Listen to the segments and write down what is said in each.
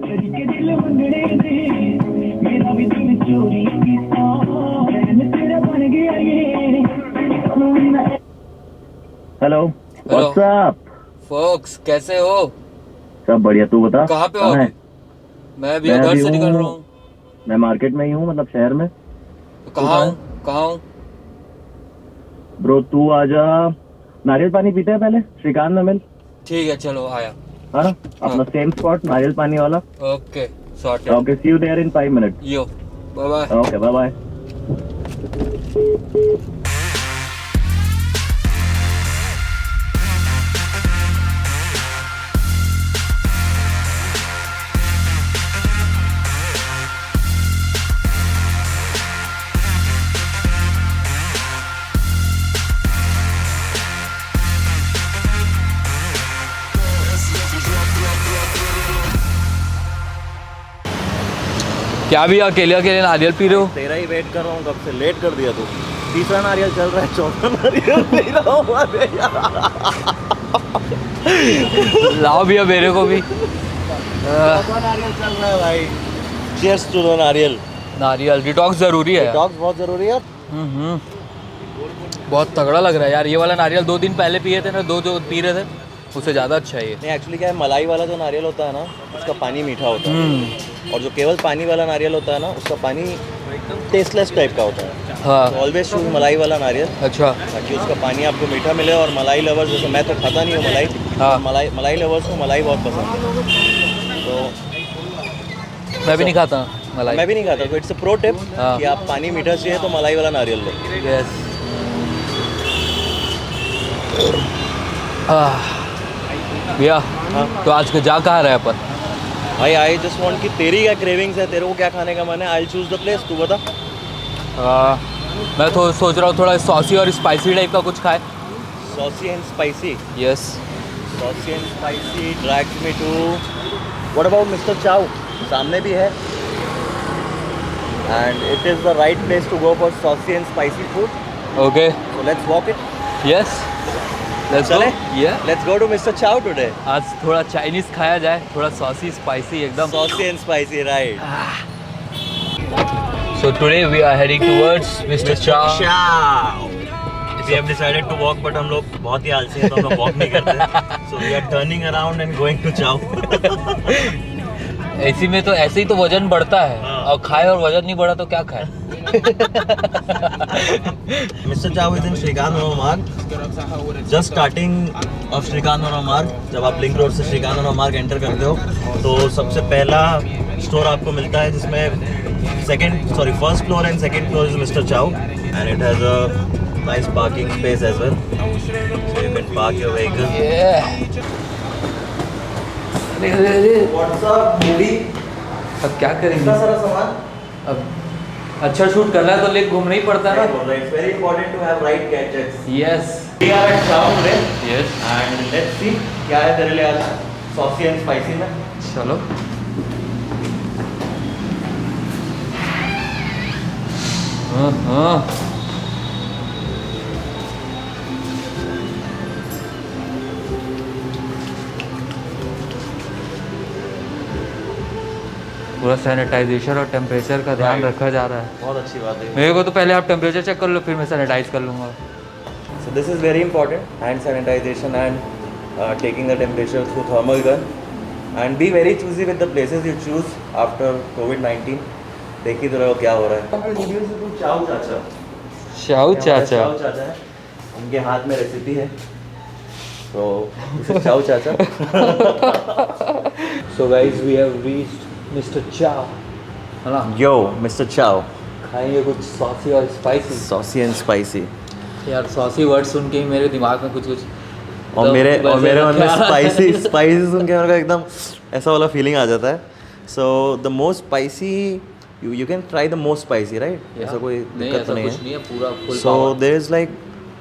Hello, WhatsApp focus, कैसे हो? सब बढ़िया। तू बता कहाँ पे हो है? अभी? मैं अभी मैं घर अभी से निकल रहा हूँ। हूँ। मैं मार्केट में ही हूँ, मतलब शहर में। तो तू कहाँ कहाँ है? हूँ? कहाँ हूँ? ब्रो तू आजा। नारियल पानी पीते हैं पहले, श्रीकांत में मिल। ठीक है, चलो आया। है ना? हाँ, अपना सेम स्पॉट, नारियल पानी वाला। Okay, sorted. Okay, see you there in 5 minute. Yo, bye bye. Okay, bye bye. क्या भी अकेले अकेले नारियल पी रहे हो? तेरा ही वेट कर रहा हूँ, कब से लेट कर दिया तू। तीसरा नारियल चल रहा है, चौथा नारियल पी रहा हूँ। अरे यार। लाओ भैया मेरे को भी। चौथा नारियल चल रहा है भाई। चीयर्स टू द नारियल। नारियल डिटॉक्स जरूरी है। डिटॉक्स बहुत जरूरी है। बहुत तगड़ा लग रहा है यार। ये वाला नारियल 2 दिन पहले पिए थे ना, दो जो पी रहे थे, उससे ज़्यादा अच्छा है ये। नहीं, एक्चुअली क्या है, मलाई वाला जो नारियल होता है ना, उसका पानी मीठा होता है। और जो केवल पानी वाला नारियल होता है ना, उसका पानी टेस्टलेस टाइप का होता है। हाँ, ऑलवेज चूज मलाई वाला नारियल, अच्छा। ताकि उसका पानी आपको मीठा मिले। और मलाई लवर्स, जैसे मैं तो खाता नहीं हूँ मलाई। हाँ। मलाई लवर्स को मलाई बहुत पसंद है। तो मैं भी नहीं खाता मलाई। मैं भी नहीं खाता, तो इट्स अ प्रो टिप हाँ। कि आप पानी मीठा चाहिए तो मलाई वाला नारियल लो। यस। भैया, तो आज के जा कहाँ रहे अपन? भाई आई जस्ट वांट कि तेरी क्या क्रेविंग्स है, तेरे को क्या खाने का मन है, आई चूज द प्लेस, तू बता। मैं तो सोच रहा हूँ थोड़ा सॉसी और स्पाइसी टाइप का कुछ खाए। Saucy and spicy. Yes. Saucy and spicy drags me to, what about mister Chow? सामने भी है। And it is the right place to go for saucy and spicy food. Okay. So let's walk it. Yes, let's go. चले? या let's go to mister Chow today. आज थोड़ा Chinese खाया जाए, थोड़ा सॉसी स्पाइसी एकदम। Saucy and spicy, right. So today we are heading towards Mr. Chow. We have decided to walk, but हम लोग बहुत ही आलसी हैं, तो हम लोग वॉक नहीं करते। So we are turning around and going to Chow. ऐसी में तो ऐसे ही तो वजन बढ़ता है। हाँ। और खाए और वजन नहीं बढ़ा तो क्या खाए? Mr. Chow is in Shrikant मनोमार्ग, just starting of Shrikant मनोमार्ग। जब आप लिंक रोड से श्रीकांत मनोमार्ग एंटर करते हो, तो सबसे पहला स्टोर आपको मिलता है, जिसमें first floor and second floor is mister Chow, and it has a nice parking space as well, so you can park your vehicle. What's up movie? अब क्या करेंगे? इतना सारा सामान। अब अच्छा शूट करना है तो लेके घूमना ही पड़ता है ना। It's very important to have right gadgets. Yes. We are at Chow today, yes. and let's see क्या है तेरे लिए आज सॉसी एंड स्पाइसी में। चलो। हाँ। पूरा सैनिटाइजेशन और टेम्परेचर का ध्यान रखा जा रहा है। बहुत अच्छी बात है। मेरे को तो पहले आप टेम्परेचर चेक कर लो, फिर मैं सैनिटाइज कर लूँगा। So this is very important, hand sanitization and taking the temperature through thermal gun, and be very choosy with the places you choose after COVID-19. देख ही तो रहे हो क्या हो रहा है। चाउ चाचा। चाउ चाचा। चाउ चाचा है, उनके हाथ में रेसिपी है, तो चाउ चाचा। So guys, we have reached Mr. Chow, है ना? Yo, Mr. Chow. खाएंगे कुछ सॉसी और स्पाइसी। Saucy and spicy. यार सॉसी वर्ड सुन के ही मेरे दिमाग में कुछ और मेरे मन में स्पाइसी सुन के मेरे को एकदम ऐसा वाला फीलिंग आ जाता है। So the most spicy, you can try the most spicy, right? ऐसा कोई दिक्कत तो नहीं है। पूरा full. So there is like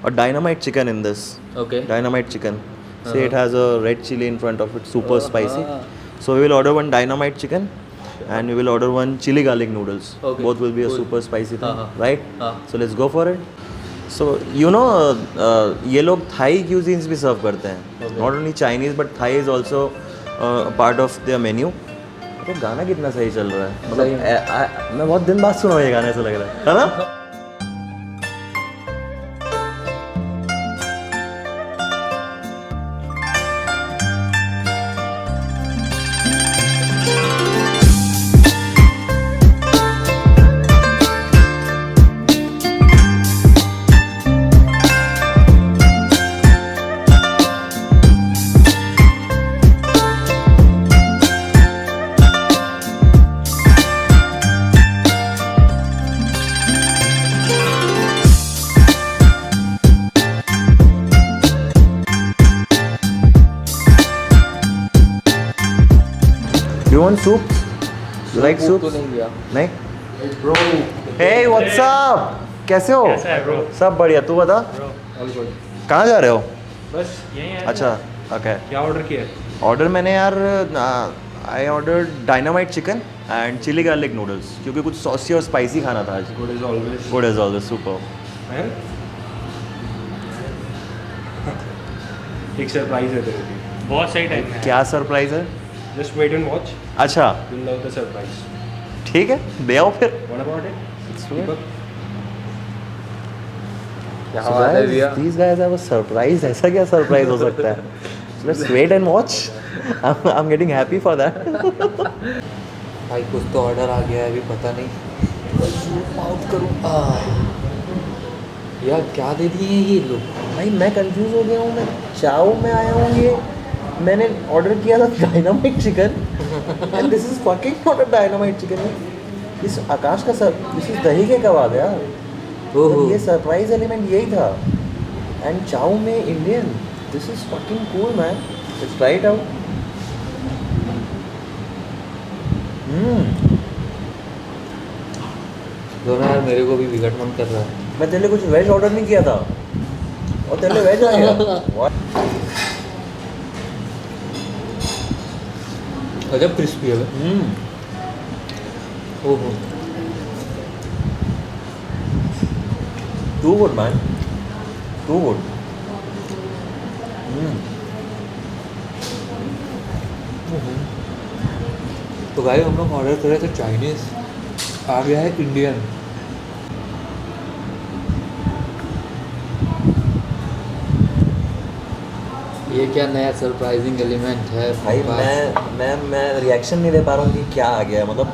a dynamite chicken in this. Okay. Dynamite chicken. See, it has a red chili in front of it, super spicy. So we will order one dynamite chicken, and we will order one chili garlic noodles. Okay, Both will be a cool. super spicy thing, हाँ, right? हाँ. So let's go for it. So you know, ये लोग Thai cuisines भी serve करते हैं. Okay. Not only Chinese, but Thai is also a part of their menu. ये गाना कितना सही चल रहा है, सही मतलब मैं बहुत दिन बाद सुना हूँ ये गाना, ऐसा लग रहा है ना? You want soup? You like soup? तो नहीं गया नहीं? Bro, Hey, what's up? कैसे हो? कैसा है bro? सब बढ़िया, तू बता ऑल गुड। कहाँ जा रहे हो? बस यहीं है। अच्छा, ओके। क्या ऑर्डर किया है? ऑर्डर मैंने यार I order dynamite chicken and chilli garlic noodles, क्योंकि कुछ सॉसी और स्पाइसी खाना था आज। Good is always. Good is always super. हैं? एक सरप्राइज है तेरे लिए। बहुत सही टाइम है। क्या सरप्राइज है? Just wait and watch. अच्छा यू लव द सरप्राइज। ठीक है, दे आओ फिर। What about it? क्या बात है भैया। These guys have a surprise. ऐसा क्या सरप्राइज हो सकता है? Let's wait and watch. I'm getting happy for that. भाई कुछ तो ऑर्डर आ गया है, अभी पता नहीं आउट करूँ। यार क्या दे दिए हैं ये लोग? भाई मैं कंफ्यूज हो गया हूँ, मैं चाओ में आया हूँ, ये मैंने ऑर्डर किया था dynamite chicken and this is fucking not a dynamite chicken. इस आकाश का सर, दिस इज दही के कबाब यार। ओहो। मतलब ये सरप्राइज एलिमेंट यही था। एंड चाओ में Indian, this is fucking cool man, let's try it out. दोनों यार मेरे को भी विकट मन कर रहा है। मैं तेरे लिए कुछ वेज ऑर्डर नहीं किया था और तेरे लिए वेज आ गया। What? गजब क्रिस्पी है भाई। ओहो Too good man, too good. तो भाई हम लोग ऑर्डर करे थे चाइनीज़, आ गया है इंडियन। ये क्या नया सरप्राइजिंग एलिमेंट है भाई अपने पास? मैं रिएक्शन नहीं दे पा रहा हूँ कि क्या आ गया है। मतलब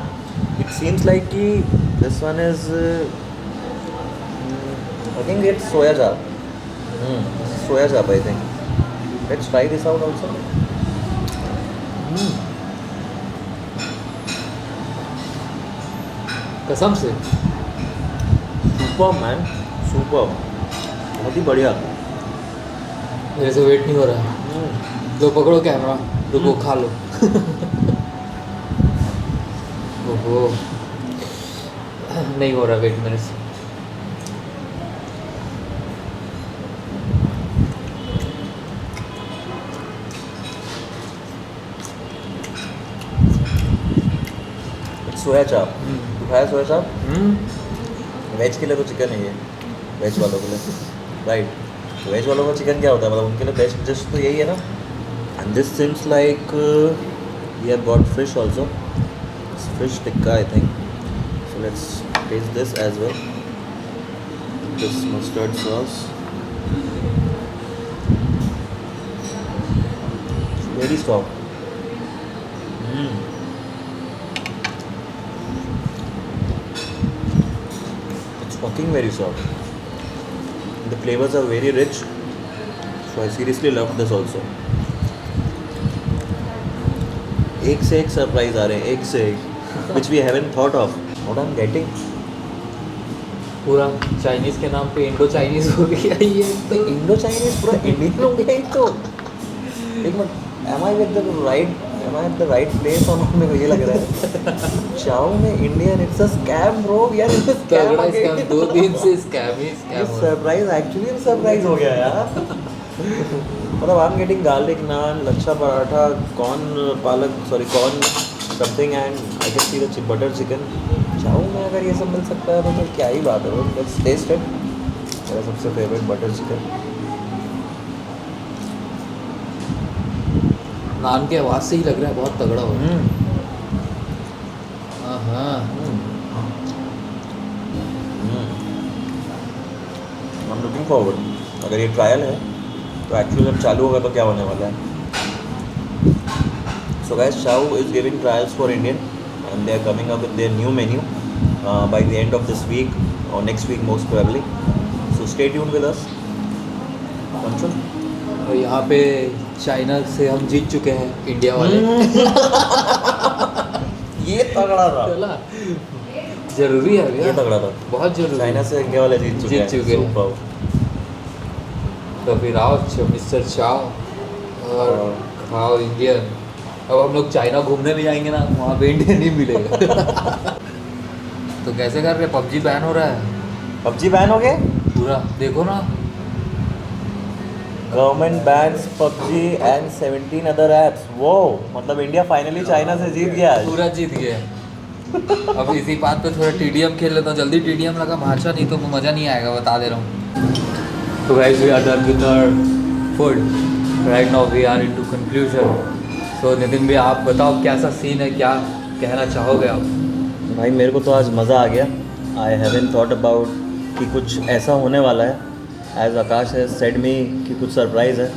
इट सीम्स लाइक कि this one is I think it's soya chaap. Soya chaap I think. Let's try this out also. कसम से सुपर मैन, सुपर, बहुत ही बढ़िया। मेरे से वेट नहीं हो रहा है। लो पकड़ो कैमरा, रुको खा लो। ओहो नहीं हो रहा वेट मेरे से। सोया चाप, तू खाया सोया चाप? वेज के लिए तो चिकन है ये, वेज वालों के लिए, राइट? वेज वालों का चिकन क्या होता है, मतलब उनके लिए बेस्ट डिश तो यही है ना। And this seems like we have got fish also, fish tikka I think. So let's taste this as well, this mustard sauce, very soft. It's fucking very soft. The flavors are very rich, so I seriously loved this also. एक से एक surprise आ रहे हैं, एक से एक, which we haven't thought of. What I'm getting? पूरा Chinese के नाम पे इंडो चाइनीज़ हो गया ये। तो इंडो चाइनीज पूरा इंडियन हो गया एक तो। एक minute, am I with the right? Am I at the right place or not? मेरे को ये लग रहा है। चाओ में Indian, it's a scam bro. यार it's a scam. तगड़ा स्कैम, 2 दिन से स्कैम ही ये स्कैम हो रहा है। सरप्राइज एक्चुअली सरप्राइज हो गया यार। मतलब I am getting garlic naan, lachha paratha, corn something and I can see the butter chicken. Chao में अगर ये सब मिल सकता है तो क्या ही बात है। Let's taste it. मेरा सबसे फेवरेट बटर चिकन। नान की आवाज़ से ही लग रहा है बहुत तगड़ा हो रहा है। हाँ I'm looking forward. अगर ये ट्रायल है तो एक्चुअली जब चालू होगा तो क्या होने वाला है. So guys, Chow is giving trials for Indian and they are coming up with their new menu by the end of this week or next week most probably. So stay tuned with us. Anshul? और यहाँ पे China से हम जीत चुके हैं India वाले. ये तगड़ा था. चला जरूरी है भैया, ये तगड़ा था. बहुत जरूरी. चाइना से इंडिया वाले जीत चुके हैं. हैं. तो फिर आओ मिस्टर चाओ और खाओ इंडियन. अब हम लोग चाइना घूमने भी जाएंगे ना, वहाँ पे इंडियन नहीं मिलेगा. तो कैसे कर रहे, पबजी बैन हो रहा है. PUBG बैन हो गए. पूरा देखो ना. Government bans PUBG and 17 other apps. वो मतलब इंडिया फाइनली चाइना से जीत गया आज. पूरा जीत गया. अब इसी बात पे थोड़ा TDM खेल लेता हूँ. जल्दी TDM लगा भाषा, नहीं तो मज़ा नहीं आएगा, बता दे रहा हूँ. तो guys we are done with our food. Right now we are into conclusion. तो नितिन भाई आप बताओ कैसा सीन है, क्या कहना चाहोगे आप. भाई मेरे को तो आज मज़ा आ गया. आई हैवंट थॉट अबाउट कि कुछ ऐसा होने वाला है. एज आकाश हैज सेड मी कि कुछ सरप्राइज़ है.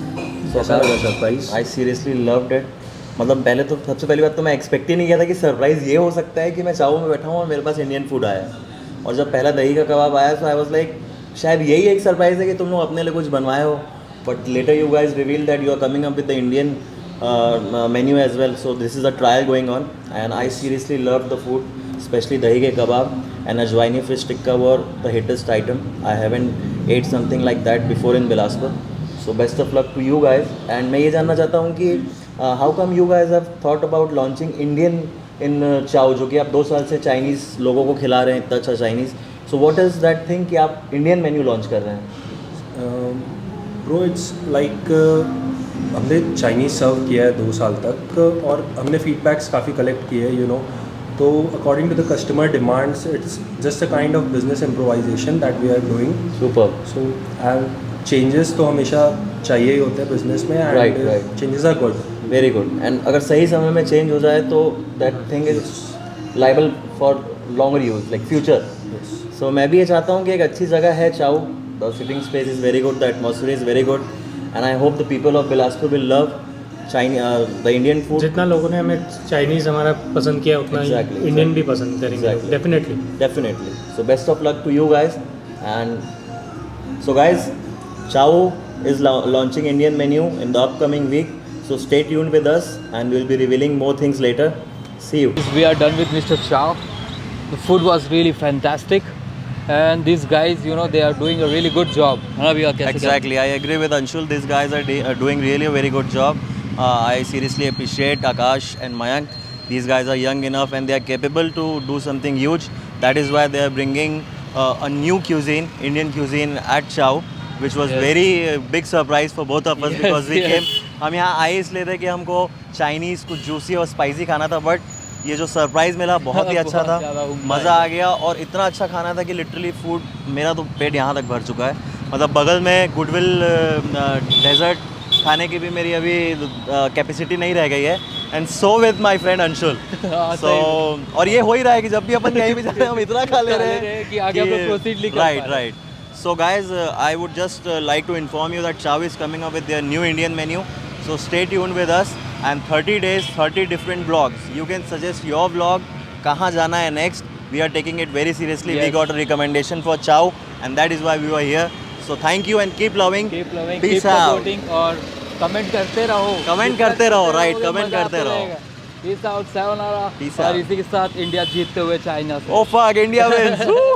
कैसा लगा surprise? I seriously loved it. मतलब पहले तो सबसे पहली बात तो मैं एक्सपेक्ट ही नहीं किया था कि सरप्राइज़ ये हो सकता है कि मैं चाऊ में बैठा हूँ और मेरे पास इंडियन फूड आया. और जब पहला दही का कबाब आया तो आई वाज लाइक शायद यही एक सरप्राइज़ है कि तुम लोग अपने लिए कुछ बनवाए हो. But later you guys reveal that you are coming up with the Indian menu as well. So this is a trial going on and I seriously loved the food, especially dahi ke kebab and ajwaini fish tikka were the hittest item. I haven't ate something like that before in Bilaspur. So best of luck to you guys. And मैं ये जानना चाहता हूँ कि how come you guys have thought about launching Indian in Chow, जो कि आप 2 साल से चाइनीज़ लोगों को खिला रहे हैं इतना अच्छा Chinese. So what is that thing कि आप Indian menu launch कर रहे हैं. ब्रो इट्स लाइक हमने चाइनीज़ सर्व किया है 2 साल तक और हमने फीडबैक्स काफ़ी कलेक्ट किए यू नो. तो according to the customer demands it's just a kind of business improvisation that we are doing. Super. So and changes तो हमेशा चाहिए ही होते हैं बिजनेस में. Right, and right. Changes are good. Very good. And अगर सही समय में चेंज हो जाए तो that thing is liable for longer use like future. So मैं भी ये चाहता हूँ कि एक अच्छी जगह है चाऊ. The sitting space is very good, the atmosphere is very good and I hope the people of Bilaspur will love the Indian food. जितना लोगों ने हमें चाइनीज़ हमारा पसंद किया उतना Exactly, इंडियन exactly. भी पसंद करेंगे. Exactly. Definitely. Definitely. So best of luck to you guys. And so guys, Chow is launching Indian menu in the upcoming week. So stay tuned with us and we'll be revealing more things later. See you. We are done with Mr. Chow. The food was really fantastic. And these guys, you know, they are doing a really good job. हाँ भैया कैसे Exactly, I agree with Anshul. These guys are doing really a very good job. I seriously appreciate Akash and Mayank. These guys are young enough and they are capable to do something huge. That is why they are bringing a new cuisine, Indian cuisine at Chow, which was Yes. very big surprise for both of us Yes, because we yes. came. हम यहाँ आए इसलिए थे कि हमको Chinese कुछ juicy और spicy खाना था. बट ये जो सरप्राइज़ मिला बहुत ही अच्छा बहुत ज़्यादा था. उम्दा मज़ा आ गया और इतना अच्छा खाना था कि लिटरली फूड मेरा तो पेट यहाँ तक भर चुका है. मतलब बगल में गुडविल डेजर्ट खाने की भी मेरी अभी कैपेसिटी नहीं रह गई है. And so with my friend Anshul. So और ये हो ही रहा है कि जब भी अपन कहीं भी जाते हैं हम इतना खा ले रहे हैं कि आगे हम लोग proceed नहीं कर पा रहे. Right right. So guys, I would just like to inform you that Chow is coming up with their new Indian menu. So stay tuned with us and 30 days, 30 different vlogs. You can suggest your vlog, कहाँ जाना है next. We are taking it very seriously. Yes. We got a recommendation for Chow and that is why we were here. So thank you and keep loving. Keep loving, Peace keep out. supporting और comment करते रहो. Comment करते रहो, right, comment करते रहो. Peace out, sayonara. Peace और out. इसी के साथ इंडिया जीतते हुए चाइना से. Oh fuck, India wins. Woo!